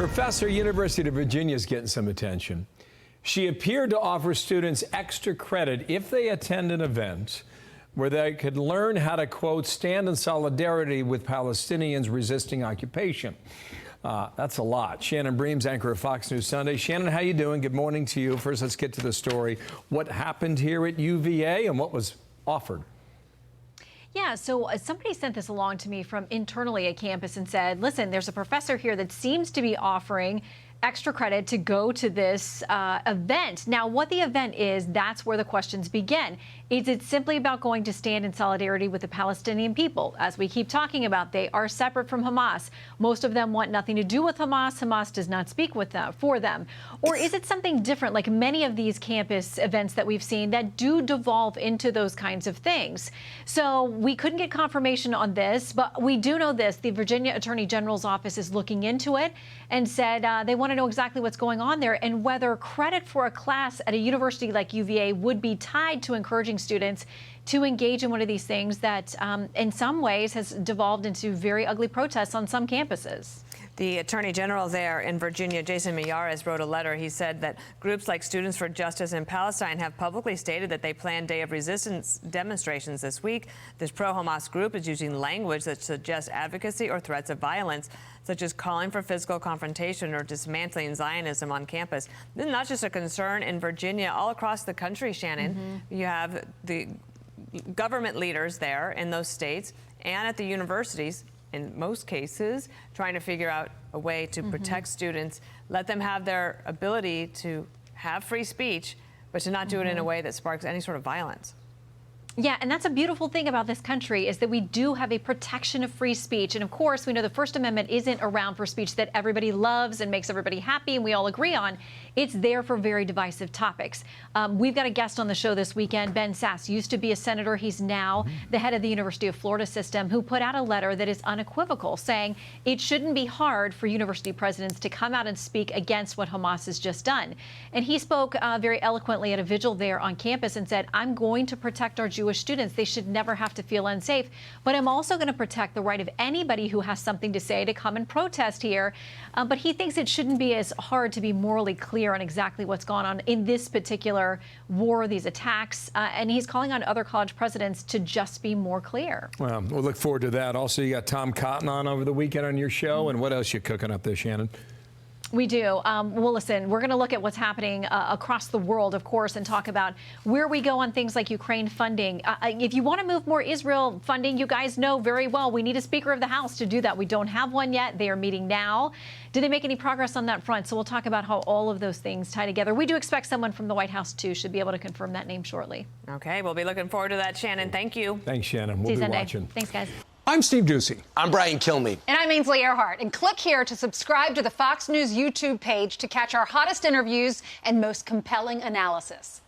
Professor, University of Virginia is getting some attention. She appeared to offer students extra credit if they attend an event where they could learn how to, quote, stand in solidarity with Palestinians resisting occupation. That's a lot. Shannon Bream's anchor of Fox News Sunday. Shannon, how you doing? Good morning to you. First, let's get to the story. What happened here at UVA and what was offered? Yeah, so somebody sent this along to me from internally at campus and said, listen, there's a professor here that seems to be offering extra credit to go to this event. Now, what the event is, that's where the questions begin. Is it simply about going to stand in solidarity with the Palestinian people? As we keep talking about, they are separate from Hamas. Most of them want nothing to do with Hamas. Hamas does not speak with them, for them. Or is it something different, like many of these campus events that we've seen that do devolve into those kinds of things? So we couldn't get confirmation on this, but we do know this. The Virginia Attorney General's office is looking into it and said they want to know exactly what's going on there and whether credit for a class at a university like UVA would be tied to encouraging students to engage in one of these things that in some ways has devolved into very ugly protests on some campuses. The Attorney General there in Virginia, Jason Miyares, wrote a letter. He said that groups like Students for Justice in Palestine have publicly stated that they plan Day of Resistance demonstrations this week. This pro-Hamas group is using language that suggests advocacy or threats of violence, such as calling for physical confrontation or dismantling Zionism on campus. This is not just a concern in Virginia, all across the country, Shannon. You have the government leaders there in those states and at the universities, in most cases, trying to figure out a way to protect students, let them have their ability to have free speech, but to not do it in a way that sparks any sort of violence. Yeah, and that's a beautiful thing about this country is that we do have a protection of free speech. And of course, we know the First Amendment isn't around for speech that everybody loves and makes everybody happy and we all agree on. It's there for very divisive topics. We've got a guest on the show this weekend. Ben Sasse used to be a senator. He's now the head of the University of Florida system, who put out a letter that is unequivocal, saying it shouldn't be hard for university presidents to come out and speak against what Hamas has just done. And he spoke very eloquently at a vigil there on campus and said, I'm going to protect our Jewish students. They should never have to feel unsafe. But I'm also going to protect the right of anybody who has something to say to come and protest here. But he thinks it shouldn't be as hard to be morally clear on exactly what's gone on in this particular war, these attacks. And he's calling on other college presidents to just be more clear. Well, we'll look forward to that. Also, you got Tom Cotton on over the weekend on your show. And what else you cooking up there, Shannon? We do. Well, listen, we're going to look at what's happening across the world, of course, and talk about where we go on things like Ukraine funding. If you want to move more Israel funding, you guys know very well we need a Speaker of the House to do that. We don't have one yet. They are meeting now. Did they make any progress on that front? So we'll talk about how all of those things tie together. We do expect someone from the White House, too, should be able to confirm that name shortly. Okay, we'll be looking forward to that, Shannon. Thank you. Thanks, Shannon. We'll be watching. Thanks, guys. I'm Steve Ducey. I'm Brian Kilmeade. And I'm Ainsley Earhart. And click here to subscribe to the Fox News YouTube page to catch our hottest interviews and most compelling analysis.